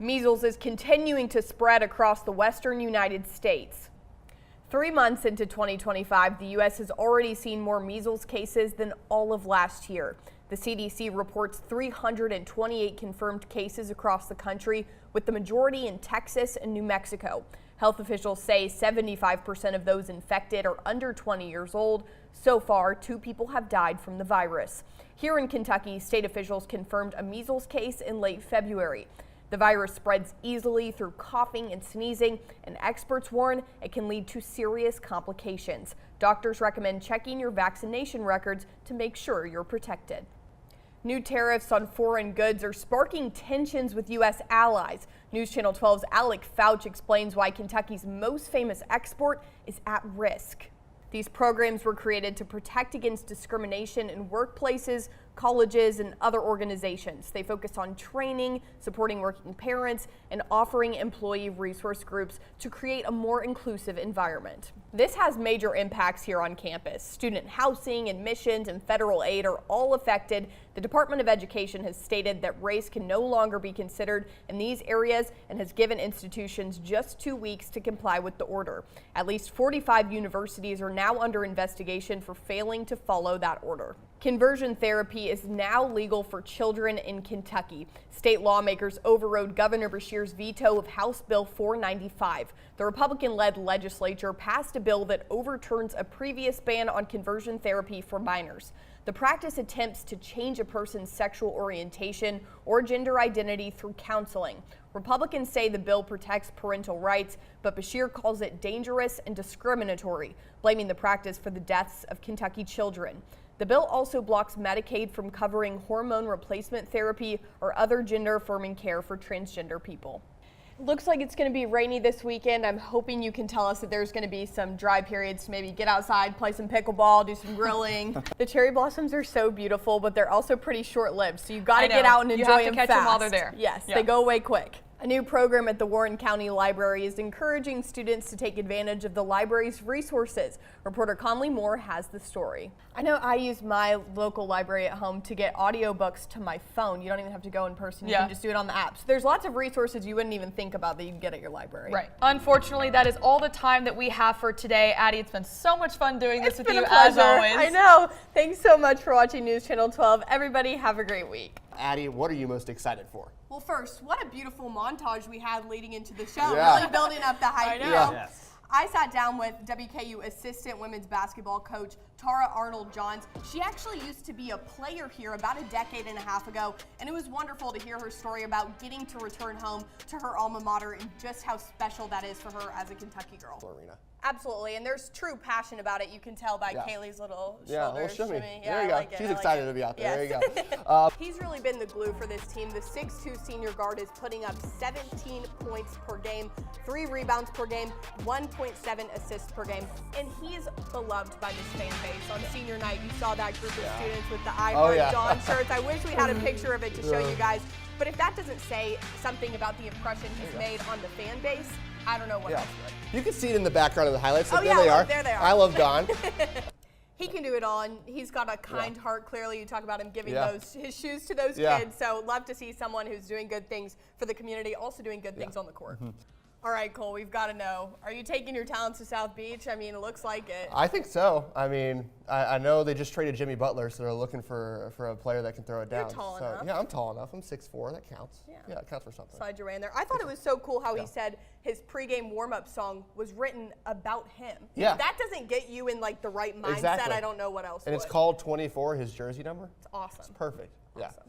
Measles is continuing to spread across the western United States. 3 months into 2025, the U.S. has already seen more measles cases than all of last year. The CDC reports 328 confirmed cases across the country, with the majority in Texas and New Mexico. Health officials say 75% of those infected are under 20 years old. So far, 2 people have died from the virus. Here in Kentucky, state officials confirmed a measles case in late February. The virus spreads easily through coughing and sneezing, and experts warn it can lead to serious complications. Doctors recommend checking your vaccination records to make sure you're protected. New tariffs on foreign goods are sparking tensions with U.S. allies. News Channel 12's Alec Fouch explains why Kentucky's most famous export is at risk. These programs were created to protect against discrimination in workplaces, colleges, and other organizations. They focus on training, supporting working parents, and offering employee resource groups to create a more inclusive environment. This has major impacts here on campus. Student housing, admissions, and federal aid are all affected. The Department of Education has stated that race can no longer be considered in these areas and has given institutions just 2 weeks to comply with the order. At least 45 universities are now under investigation for failing to follow that order. Conversion therapy is now legal for children in Kentucky. State lawmakers overrode Governor Beshear's veto of House Bill 495. The Republican-led legislature passed a bill that overturns a previous ban on conversion therapy for minors. The practice attempts to change a person's sexual orientation or gender identity through counseling. Republicans say the bill protects parental rights, but Beshear calls it dangerous and discriminatory, blaming the practice for the deaths of Kentucky children. The bill also blocks Medicaid from covering hormone replacement therapy or other gender-affirming care for transgender people. Looks like it's going to be rainy this weekend. I'm hoping you can tell us that there's going to be some dry periods to maybe get outside, play some pickleball, do some grilling. The cherry blossoms are so beautiful, but they're also pretty short-lived, so you've got to get out and enjoy them fast. You have to catch them while they're there. Yes, yeah. They go away quick. A new program at the Warren County Library is encouraging students to take advantage of the library's resources. Reporter Conley Moore has the story. I know I use my local library at home to get audiobooks to my phone. You don't even have to go in person. You can just do it on the app. So there's lots of resources you wouldn't even think about that you can get at your library. Right. Unfortunately, that is all the time that we have for today. Addie, it's been so much fun doing this with you as always. I know. Thanks so much for watching News Channel 12. Everybody have a great week. Addie, what are you most excited for? Well, first, what a beautiful montage we had leading into the show. Really building up the hype. I know. Yes. I sat down with WKU assistant women's basketball coach Tara Arnold-Johns. She actually used to be a player here about a decade and a half ago, and it was wonderful to hear her story about getting to return home to her alma mater and just how special that is for her as a Kentucky girl. Arena. Absolutely, and there's true passion about it. You can tell by Kaylee's little shoulders. Yeah, little shimmy. Yeah, there you go. She's excited to be out there. There you go. He's really been the glue for this team. The 6'2" senior guard is putting up 17 points per game, 3 rebounds per game, 1.7 assists per game, and he's beloved by this fan base. On senior night, you saw that group of students with the I Heart Dawn shirts. I wish we had a picture of it to show you guys, but if that doesn't say something about the impression he's made on the fan base, I don't know what else would. You can see it in the background of the highlights. Oh, there they are. There they are. I love Don. He can do it all, and he's got a kind heart. Clearly, you talk about him giving his shoes to those kids. So love to see someone who's doing good things for the community, also doing good things on the court. All right, Cole, we've got to know, are you taking your talents to South Beach? I mean, it looks like it. I think so. I mean, I know they just traded Jimmy Butler, so they're looking for a player that can throw it down. You're tall enough. Yeah, I'm tall enough. I'm 6'4". That counts. Yeah, it counts for something. Slide your way in there. I thought it was so cool how he said his pregame warm-up song was written about him. Yeah. If that doesn't get you in like the right mindset, Exactly. I don't know what else And would. it's called 24, his jersey number. It's awesome. It's perfect. Awesome. Yeah.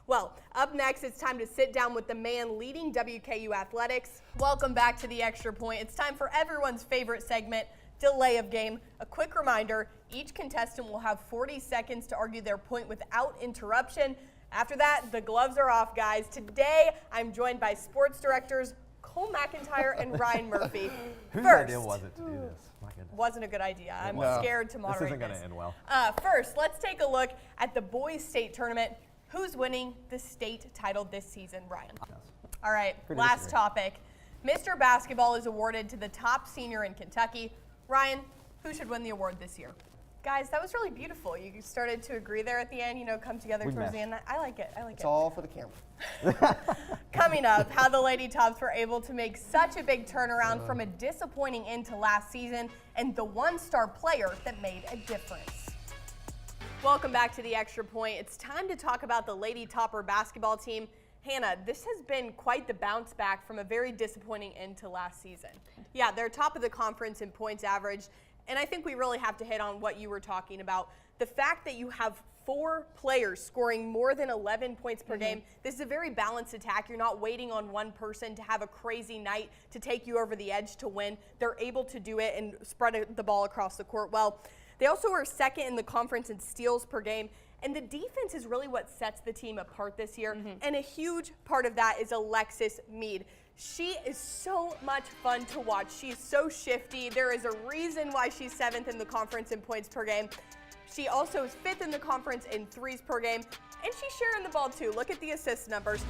Well, up next, it's time to sit down with the man leading WKU athletics. Welcome back to The Extra Point. It's time for everyone's favorite segment, Delay of Game. A quick reminder, each contestant will have 40 seconds to argue their point without interruption. After that, the gloves are off, guys. Today, I'm joined by sports directors Cole McIntyre and Ryan Murphy. Whose idea was it to do this? My goodness. Wasn't a good idea. I'm scared to moderate this. Isn't going to end well. First, let's take a look at the boys' state tournament. Who's winning the state title this season, Ryan? All right, last topic. Mr. Basketball is awarded to the top senior in Kentucky. Ryan, who should win the award this year? Guys, that was really beautiful. You started to agree there at the end, come together towards the end. I like it. It's all for the camera. Coming up, how the Lady Tops were able to make such a big turnaround from a disappointing end to last season and the one-star player that made a difference. Welcome back to the Extra Point. It's time to talk about the Lady Topper basketball team. Hannah, this has been quite the bounce back from a very disappointing end to last season. Yeah, they're top of the conference in points average. And I think we really have to hit on what you were talking about. The fact that you have 4 players scoring more than 11 points per game. This is a very balanced attack. You're not waiting on one person to have a crazy night to take you over the edge to win. They're able to do it and spread the ball across the court well. They also are second in the conference in steals per game. And the defense is really what sets the team apart this year. And a huge part of that is Alexis Mead. She is so much fun to watch. She's so shifty. There is a reason why she's 7th in the conference in points per game. She also is 5th in the conference in threes per game. And she's sharing the ball too. Look at the assist numbers.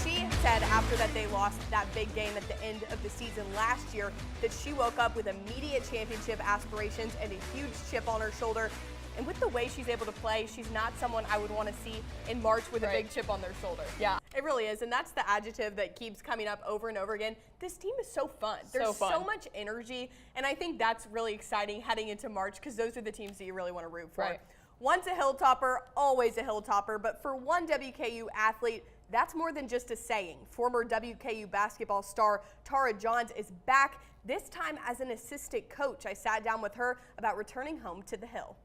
She said after that they lost that big game at the end of the season last year that she woke up with immediate championship aspirations and a huge chip on her shoulder. And with the way she's able to play, she's not someone I would want to see in March with a big chip on their shoulder. Yeah. It really is, and that's the adjective that keeps coming up over and over again. This team is so fun. There's so much energy, and I think that's really exciting heading into March because those are the teams that you really want to root for. Right. Once a Hilltopper, always a Hilltopper, but for one WKU athlete, that's more than just a saying. Former WKU basketball star Tara Johns is back, this time as an assistant coach. I sat down with her about returning home to the Hill.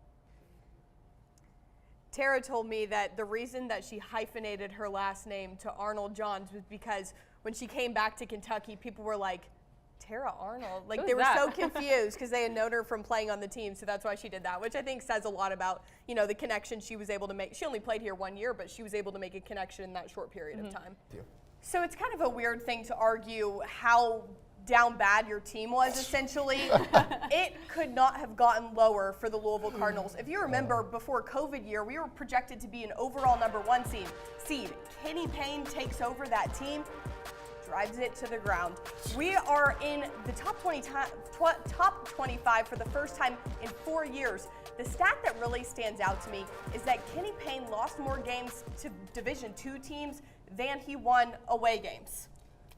Tara told me that the reason that she hyphenated her last name to Arnold Johns was because when she came back to Kentucky, people were like, Tara Arnold? Like, they were so confused because they had known her from playing on the team, so that's why she did that, which I think says a lot about, the connection she was able to make. She only played here 1 year, but she was able to make a connection in that short period of time. So it's kind of a weird thing to argue how down bad your team was, essentially. It could not have gotten lower for the Louisville Cardinals. If you remember, before COVID year, we were projected to be an overall #1 seed. Kenny Payne takes over that team, drives it to the ground. We are in the top 25 for the first time in 4 years. The stat that really stands out to me is that Kenny Payne lost more games to Division II teams than he won away games.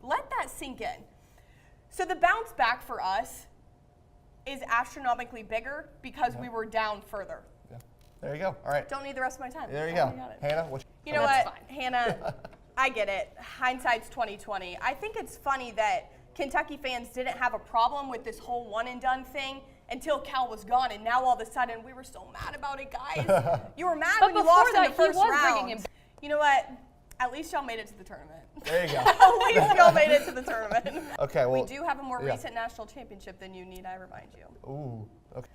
Let that sink in. So the bounce back for us is astronomically bigger because we were down further. Yeah. There you go. All right. Don't need the rest of my time. There you go. Hannah, you know what, Hannah, I get it. Hindsight's 20/20. I think it's funny that Kentucky fans didn't have a problem with this whole one and done thing until Cal was gone, and now all of a sudden we were so mad about it, guys. You were mad when you lost in the first round. You know what? At least y'all made it to the tournament. There you go. At least y'all made it to the tournament. Okay, well. We do have a more recent national championship than you, need I remind you. Ooh, okay.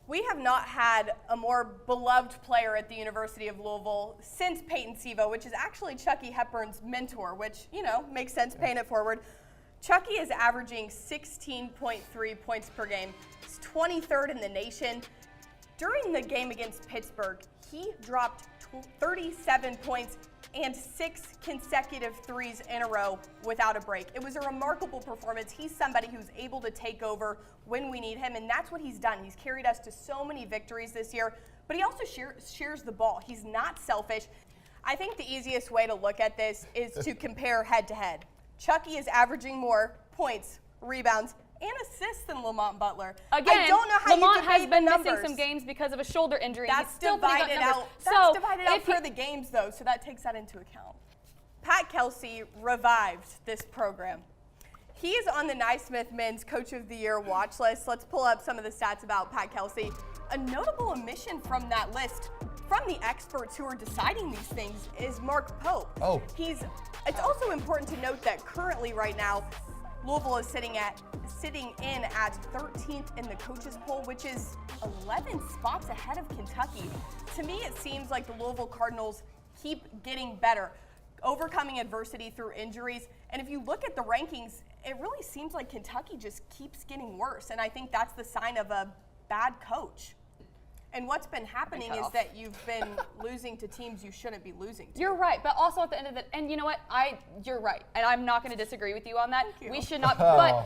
We have not had a more beloved player at the University of Louisville since Peyton Sivo, which is actually Chucky Hepburn's mentor, which, makes sense, paying it forward. Chucky is averaging 16.3 points per game. He's 23rd in the nation. During the game against Pittsburgh, he dropped 37 points and 6 consecutive threes in a row without a break. It was a remarkable performance. He's somebody who's able to take over when we need him, and that's what he's done. He's carried us to so many victories this year, but he also shares the ball. He's not selfish. I think the easiest way to look at this is to compare head-to-head. Chucky is averaging more points, rebounds, and assists than Lamont Butler. Again, I don't know how Lamont you has been numbers. missing some games because of a shoulder injury. That's He's still divided out. That's divided out for the games, though, so that takes that into account. Pat Kelsey revived this program. He is on the Naismith Men's Coach of the Year watch list. Let's pull up some of the stats about Pat Kelsey. A notable omission from that list, from the experts who are deciding these things, is Mark Pope. Oh. It's also important to note that currently right now, Louisville is sitting in at 13th in the coaches poll, which is 11 spots ahead of Kentucky. To me, it seems like the Louisville Cardinals keep getting better, overcoming adversity through injuries. And if you look at the rankings, it really seems like Kentucky just keeps getting worse. And I think that's the sign of a bad coach. And what's been happening is that you've been losing to teams you shouldn't be losing to. You're right, but also at the end of it, and you know what? You're right, and I'm not going to disagree with you on that. Thank you. We should not, but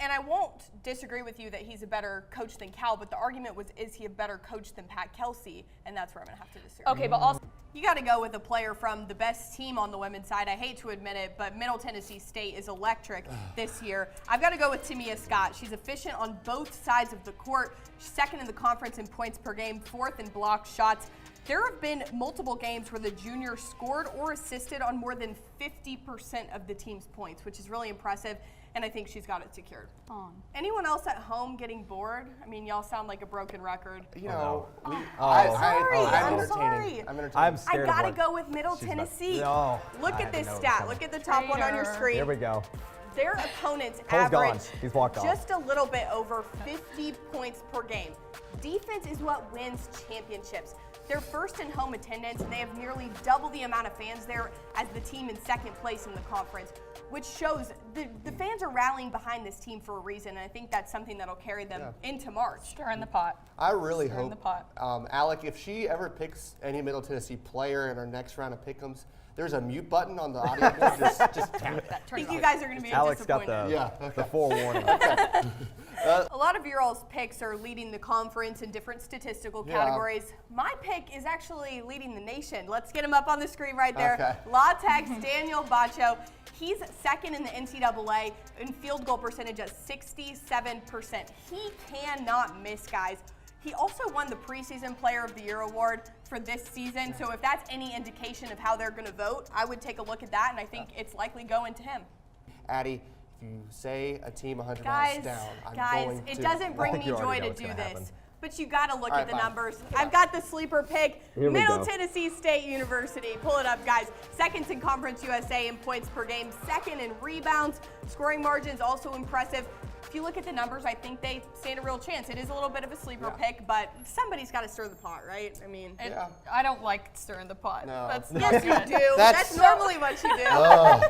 And I won't disagree with you that he's a better coach than Cal, but the argument was, is he a better coach than Pat Kelsey? And that's where I'm going to have to disagree. Okay, but also You got to go with a player from the best team on the women's side. I hate to admit it, but Middle Tennessee State is electric this year. I've got to go with Tamia Scott. She's efficient on both sides of the court. She's second in the conference in points per game, fourth in block shots. There have been multiple games where the junior scored or assisted on more than 50% of the team's points, which is really impressive, and I think she's got it secured. Anyone else at home getting bored? I mean, y'all sound like a broken record. You know, I'm entertaining. sorry. I'm entertaining. I'm I scared gotta of go with Middle Tennessee. No, Look I at this know stat. it's Look at the top one on your Traitor. screen. Here we go. Their opponents Cole's gone. average He's walked off. just a little bit over 50 points per game. Defense is what wins championships. They're first in home attendance, and they have nearly double the amount of fans there as the team in second place in the conference, which shows the fans are rallying behind this team for a reason, and I think that's something that'll carry them into March. stir in the pot. I really Stir in the hope, pot. Alec, if she ever picks any Middle Tennessee player in her next round of pick'ems, there's a mute button on the audio board. Just tap it. I think you guys are going to be Alex got disappointed. the forewarning. A lot of your all's picks are leading the conference in different statistical categories. My pick is actually leading the nation. Let's get him up on the screen right there. Okay. La Tech's Daniel Bacho. He's second in the NCAA in field goal percentage at 67%. He cannot miss, guys. He also won the preseason Player of the Year award for this season. So if that's any indication of how they're going to vote, I would take a look at that, and I think it's likely going to him. Addie, if you say a team 100 Guys, miles down, I'm guys, going to. it doesn't bring think me you joy already know to what's do gonna this. happen. But you got to look All at the right, fine. numbers. I've got the sleeper pick. Here we Middle go. Tennessee State University. Pull it up, guys. Second in Conference USA in points per game. Second in rebounds. Scoring margins also impressive. If you look at the numbers, I think they stand a real chance. It is a little bit of a sleeper pick, but somebody's got to stir the pot, right? I mean, I don't like stirring the pot. No. That's yes, you do. That's- That's normally what you do. Oh,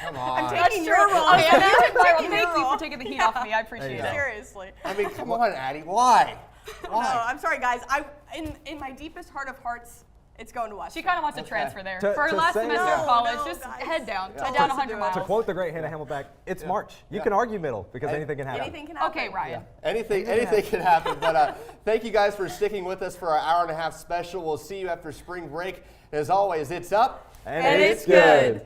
come I'm on. taking your role. Okay, Hannah. well, I'm thank taking your you role. for taking the heat off of me. I appreciate you it. go. Seriously. I mean, come on, Addie. Why? No, I'm sorry, guys. In my deepest heart of hearts, it's going to West. She kind of wants to transfer there. To- For her to last say semester that- of college, No, just guys. head down. Yeah. Head down To 100 do it. miles. To quote the great Hannah Hamelback, it's March. You can argue middle because anything can happen. Anything can happen. Okay, Ryan. Anything can happen. But thank you guys for sticking with us for our hour-and-a-half special. We'll see you after spring break. As always, it's up And it's good.